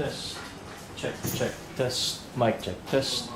Test. Check, check. Test. Mic check. Test.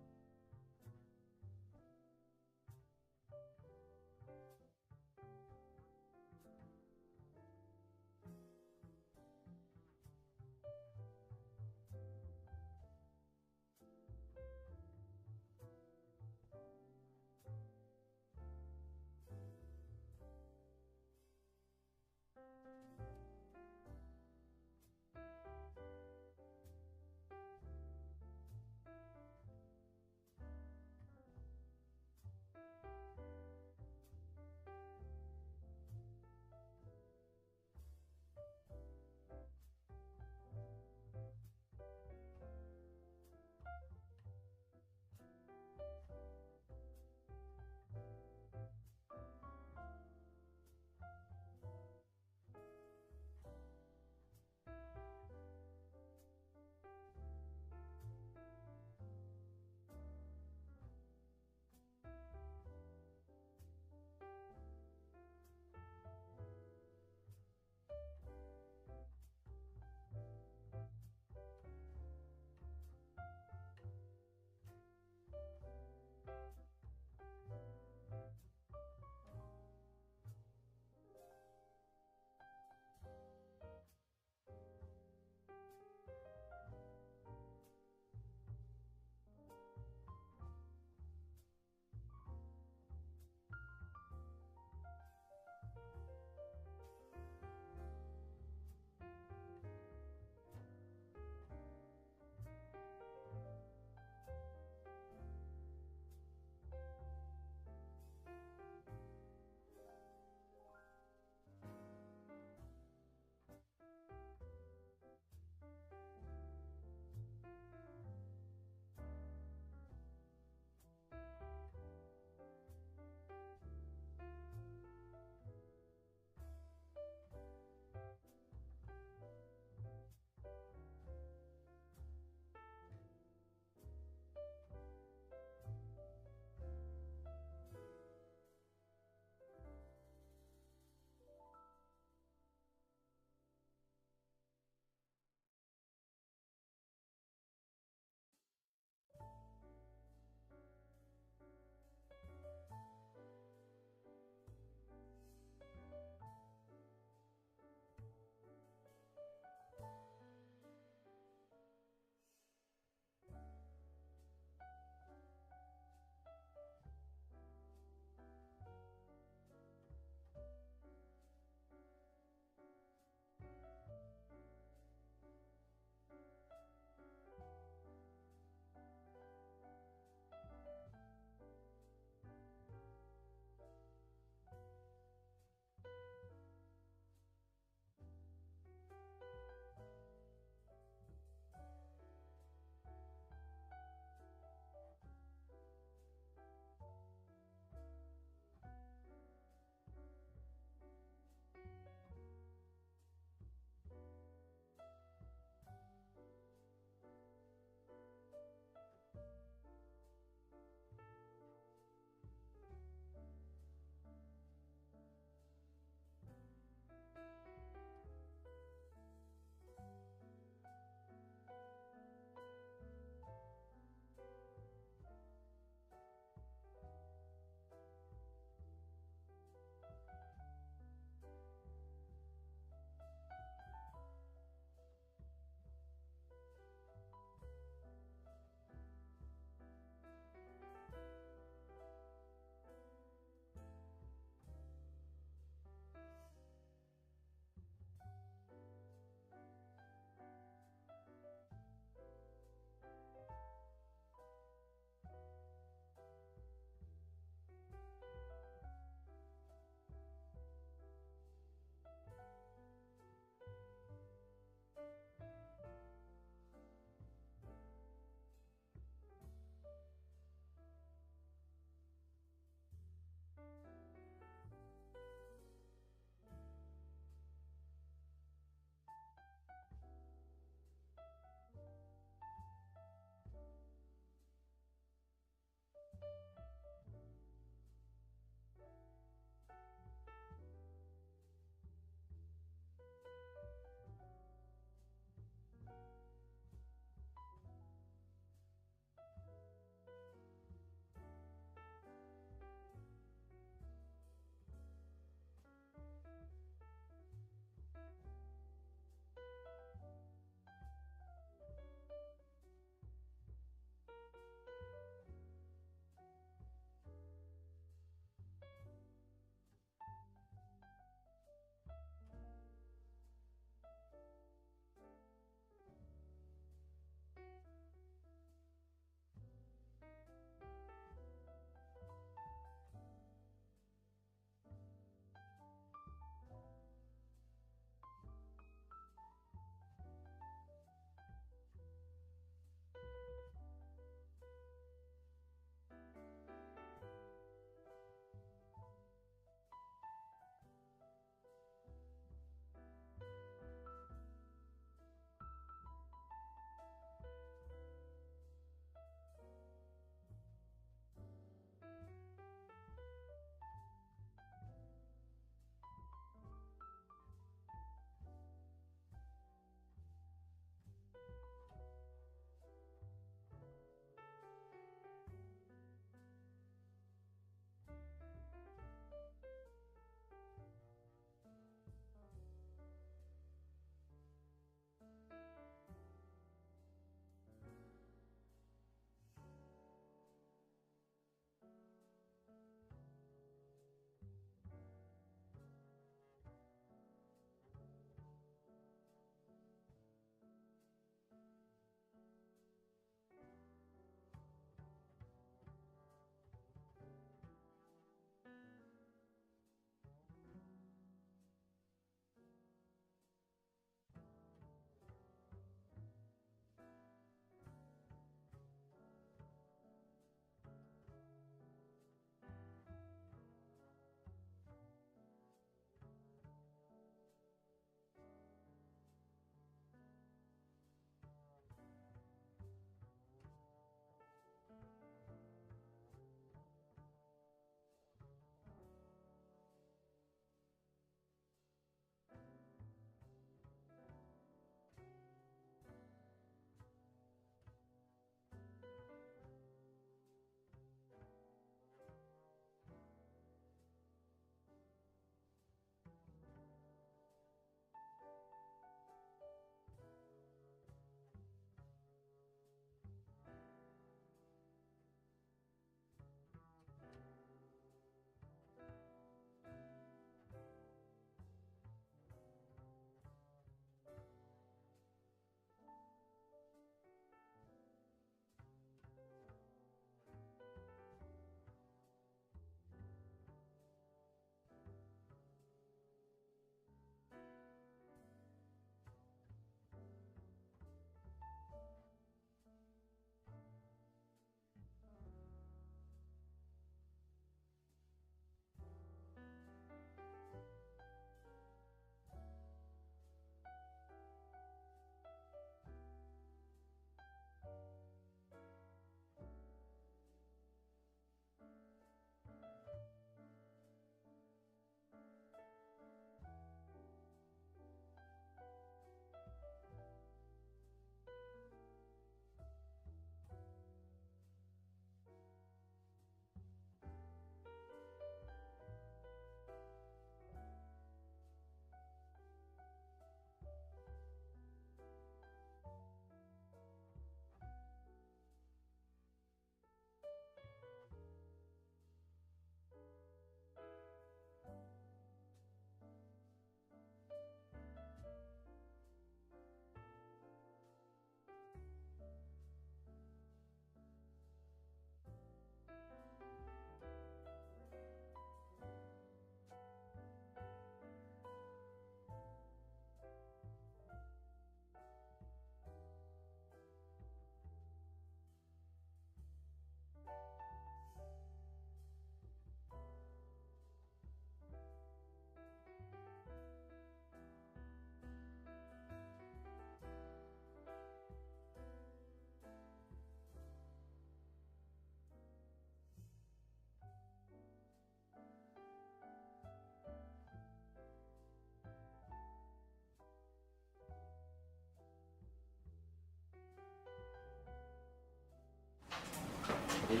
Good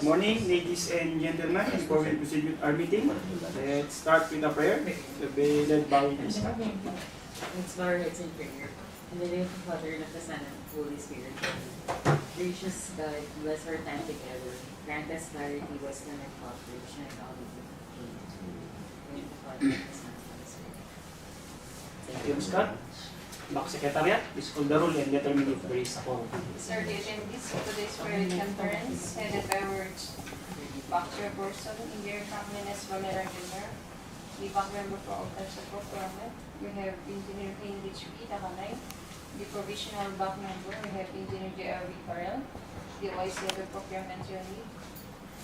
morning, ladies and gentlemen. Before we proceed with our meeting, let's start with a prayer to be led by Ms. Kat. Let's bow our heads in prayer. In the name of the Father, and of the Son, and of the Holy Spirit. Gracious God, bless our time together. Grant us clarity, wisdom, and cooperation in all we do. In the name of the Father, and of the Son, and of the Holy Spirit. Thank you, Ms. Kat. Back Secretariat, please call the roll and determine if there is a quorum. Sir, the attendees of today's prayer conference, headed by words Dr. Borson, Engineer Campliness Valera Jr., the back member for all types of procurement. We have Engineer Heinrich P. Takanay, the provisional back member. We have Engineer J.R.V. Farrell, the Vice Head of Procurement Unit,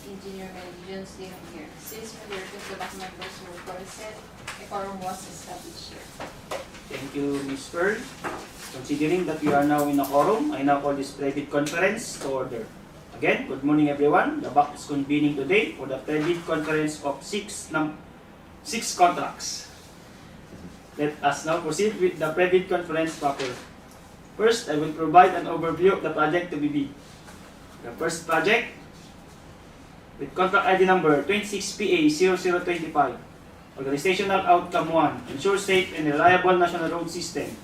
Engineer John Stephen here. Since majority of the back members were present, a quorum was established here. Thank you, Ms. Pearl. Considering that we are now in a quorum, I now call this private conference to order. Again, good morning everyone. The BAC is convening today for the private conference of six contracts. Let us now proceed with the private conference proper. First, I will provide an overview of the project to be bid. The first project, with contract ID number 26PA0025, Organizational Outcome 1, Ensure Safe and Reliable National Road System,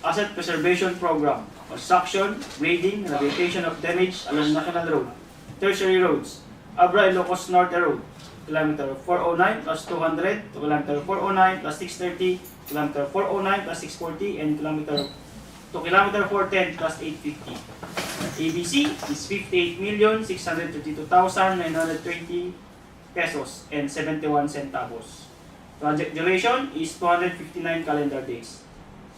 Asset Preservation Program, Construction, Grading, Rehabilitation of Damage along National Road, Tertiary Roads, Abra-Ilocos Norte Road, kilometer 409 plus 200 to kilometer 409 plus 630, kilometer 409 plus 640, and kilometer 410 plus 850. ABC is 58,632,920 pesos and 71 centavos. Project duration is 259 calendar days.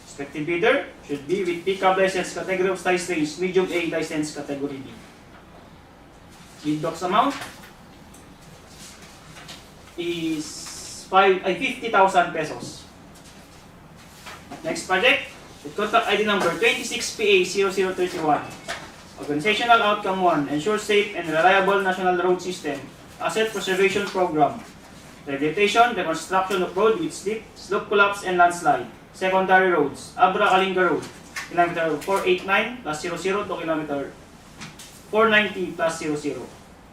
Respective bidder should be with pickup license category of size range medium A license category B. Bid docs amount is 50,000 pesos. Next project, with contract ID number 26PA0031. Organizational Outcome 1, Ensure Safe and Reliable National Road System, Asset Preservation Program, Rehabilitation, Reconstruction of Road with Slip, Slope Collapse, and Landslide, Secondary Roads, Abra-Kalinga Road, kilometer 489 plus 00 to kilometer 490 plus 00.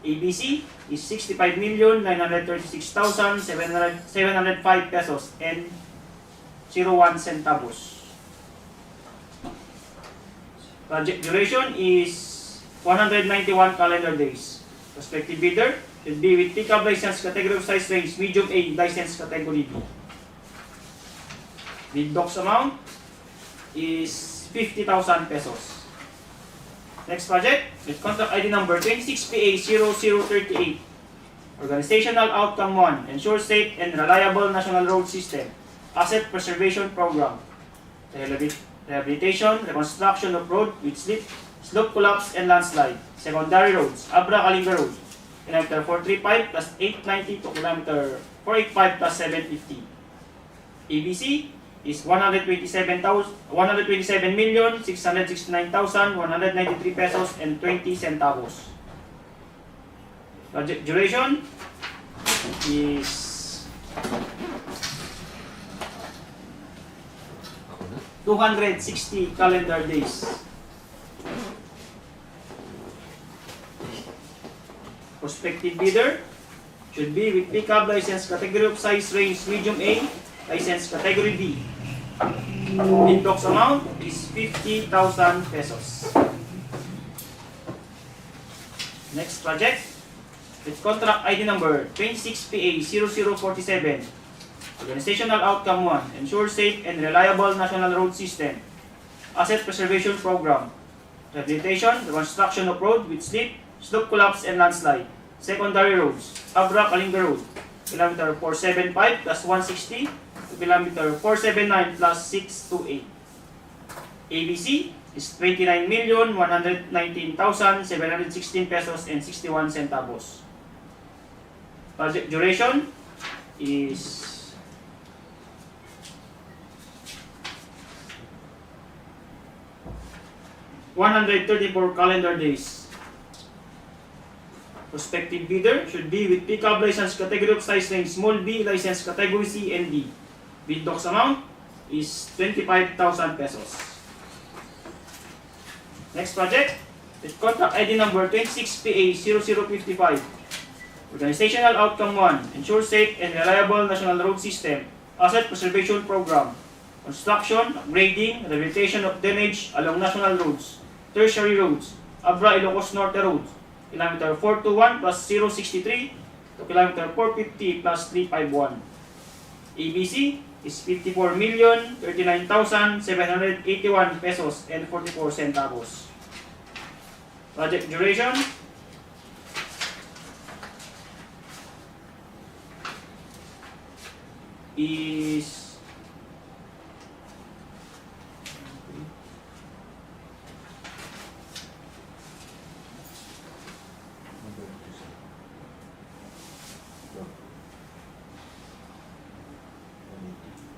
ABC is 65,936,705 pesos and 01 centavos. Project duration is 191 calendar days. Prospective bidder should be with pickup license category of size range medium A license category B. Bid docs amount is 50,000 pesos. Next project, with contract ID number 26PA0038. Organizational Outcome 1, Ensure Safe and Reliable National Road System, Asset Preservation Program, Rehabilitation, Reconstruction of Road with Slip, Slope Collapse, and Landslide, Secondary Roads, Abra-Kalinga Road, kilometer 435 plus 890 to kilometer 485 plus 750. ABC is 127,669,193 pesos and 20 centavos. Project duration is 260 calendar days. Prospective bidder should be with pickup license category of size range medium A, license category B. Bid docs amount is 50,000 pesos. Next project, with contract ID number 26PA0047. Organizational Outcome 1, Ensure Safe and Reliable National Road System, Asset Preservation Program, Rehabilitation, Reconstruction of Road with Slip, Slope Collapse, and Landslide, Secondary Roads, Abra-Kalinga Road, kilometer 475 plus 160 to kilometer 479 plus 628. ABC is 29,119,716 pesos and 61 centavos. Project duration is 134 calendar days. Prospective bidder should be with pickup license category of size range small B, license category C and D. Bid docs amount is 25,000 pesos. Next project, with contract ID number 26PA0055. Organizational Outcome 1, ensure safe and reliable national road system, asset preservation program, construction, upgrading, rehabilitation of drainage along national roads, tertiary roads, Abra-Ilocos Norte Road, kilometer 421 plus 063 to kilometer 450 plus 351. ABC is 54,039,781 pesos and 44 centavos. Project duration is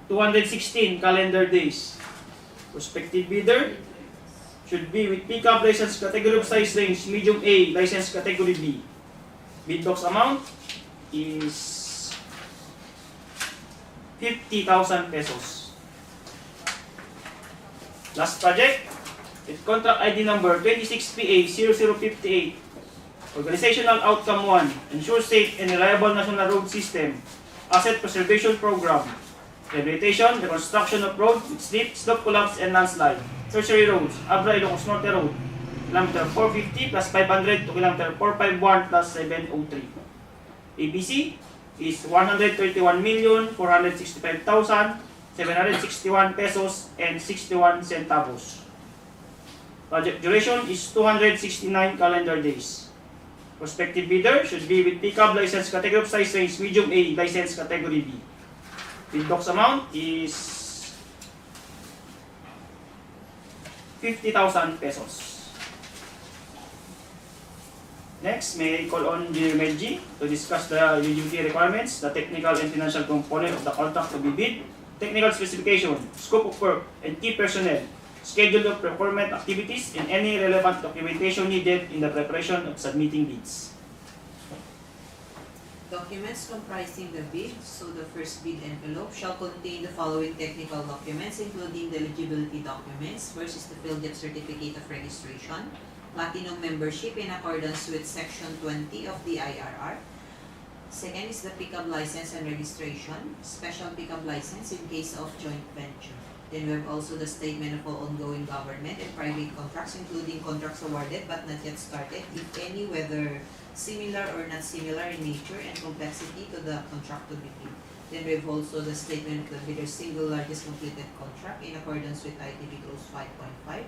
216 calendar days. Prospective bidder should be with pickup license category of size range medium A, license category B. Bid box amount is 50,000 pesos. Last project, with contract ID number 26PA0058. Organizational Outcome 1, ensure safe and reliable national road system, asset preservation program, rehabilitation, reconstruction of road with slip, slope collapse, and landslide, tertiary roads, Abra-Ilocos Norte Road, kilometer 450 plus 500 to kilometer 451 plus 703. ABC is 131,465,761 pesos and 61 centavos. Project duration is 269 calendar days. Prospective bidder should be with pickup license category of size range medium A, license category B. Bid box amount is 50,000 pesos. Next, may I call on Engineer Medji to discuss the eligibility requirements, the technical and financial component of the contract to be bid, technical specification, scope of work, and key personnel, schedule of procurement activities, and any relevant documentation needed in the preparation of submitting bids. Documents comprising the bid, so the first bid envelope shall contain the following technical documents, including the eligibility documents. First is the PhilDep Certificate of Registration, Platinum membership in accordance with Section 20 of the IRR. Second is the pickup license and registration, special pickup license in case of joint venture. Then we have also the statement of all ongoing government and private contracts, including contracts awarded but not yet started, if any, whether similar or not similar in nature and complexity to the contract to be bid. Then we have also the statement of the bidder's single largest completed contract in accordance with ITB Clause 5.5,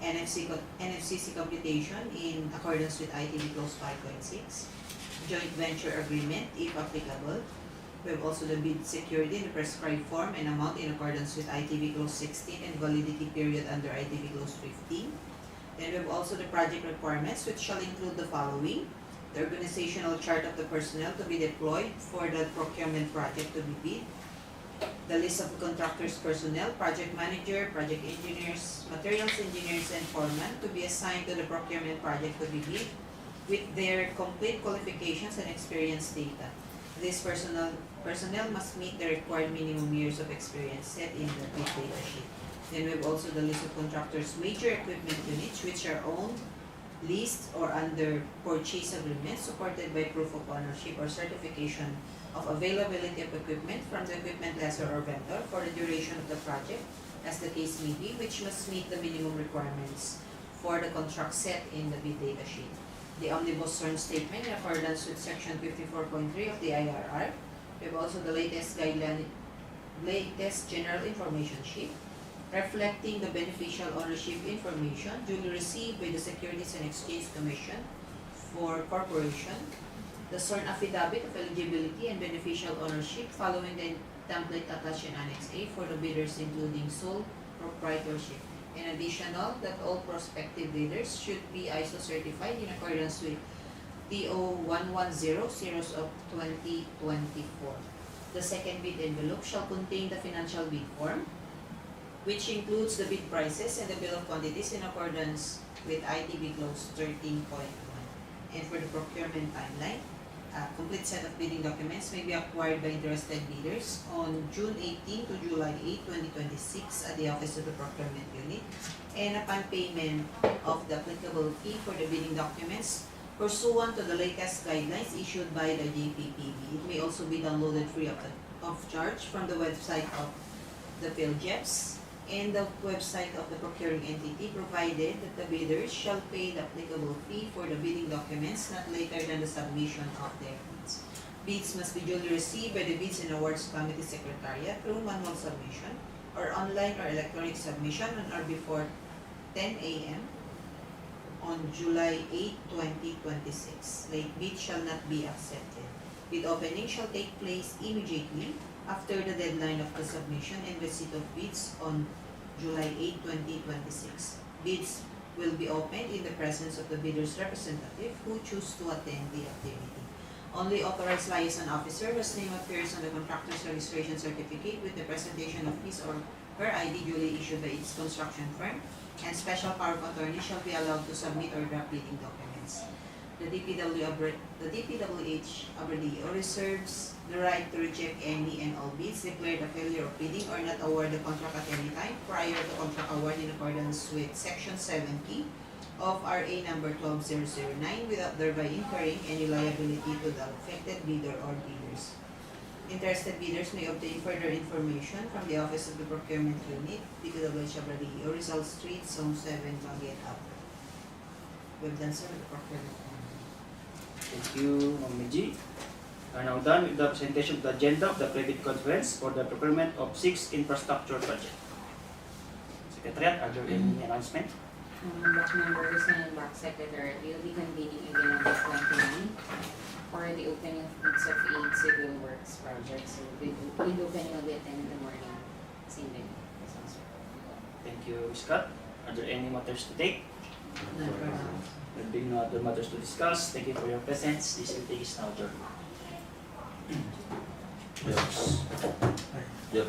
NFCC computation in accordance with ITB Clause 5.6, joint venture agreement if applicable. We have also the bid security in the prescribed form and amount in accordance with ITB Clause 16 and validity period under ITB Clause 15. Then we have also the project requirements, which shall include the following: the organizational chart of the personnel to be deployed for the procurement project to be bid, the list of contractors' personnel, project manager, project engineers, materials engineers, and foremen to be assigned to the procurement project to be bid with their complete qualifications and experience data. This personnel must meet the required minimum years of experience set in the bid data sheet. Then we have also the list of contractors' major equipment units which are owned, leased, or under purchase agreement supported by proof of ownership or certification of availability of equipment from the equipment lessor or vendor for the duration of the project, as the case may be, which must meet the minimum requirements for the contract set in the bid data sheet. The omnibus term statement in accordance with Section 54.3 of the IRR. We have also the latest general information sheet reflecting the beneficial ownership information duly received by the Securities and Exchange Commission for corporation, the sworn affidavit of eligibility and beneficial ownership following the template attached in Annex A for the bidders, including sole proprietorship. In addition, that all prospective bidders should be ISO certified in accordance with TO 110 series of 2024. The second bid envelope shall contain the financial bid form, which includes the bid prices and the bill of quantities in accordance with ITB Clause 13.1. And for the procurement timeline, complete set of bidding documents may be acquired by interested bidders on June 18 to July 8, 2026 at the Office of the Procurement Unit, and upon payment of the applicable fee for the bidding documents pursuant to the latest guidelines issued by the JPPB. It may also be downloaded free of charge from the website of the PhilJEPs and the website of the procuring entity, provided that the bidders shall pay the applicable fee for the bidding documents not later than the submission of their bids. Bids must be duly received by the Bids and Awards Committee Secretariat through manual submission or online or electronic submission on or before 10 a.m. on July 8, 2026. Late bids shall not be accepted. Bid opening shall take place immediately after the deadline of the submission and receipt of bids on July 8, 2026. Bids will be opened in the presence of the bidder's representative who choose to attend the activity. Only authorized liaison officer whose name appears on the contractor's registration certificate with the presentation of his or her ID duly issued by its construction firm and special power of attorney shall be allowed to submit or draft bidding documents. The DPWH Abra-Ilocos reserves the right to reject any and all bids, declare the failure of bidding, or not award the contract at any time prior to contract award in accordance with Section 70 of RA number 12009 without thereby incurring any liability to the affected bidder or bidders. Interested bidders may obtain further information from the Office of the Procurement Unit, DPWH Abra-Ilocos, Rizal Street, Zone 7, Baguette, Abra. We've done, sir, the procurement. Thank you, Ma'am Meji. We are now done with the presentation of the agenda of the private conference for the procurement of 6 infrastructure projects. Secretariat, are there any announcement? Back members and back secretary will be convening again on the 29th for the opening of bids of 8 civil works projects. So bid opening will be at 10 in the morning, same day. Thank you, Scott. Are there any matters to take? There being no other matters to discuss, thank you for your presence. This meeting is now adjourned. Yes. Yes.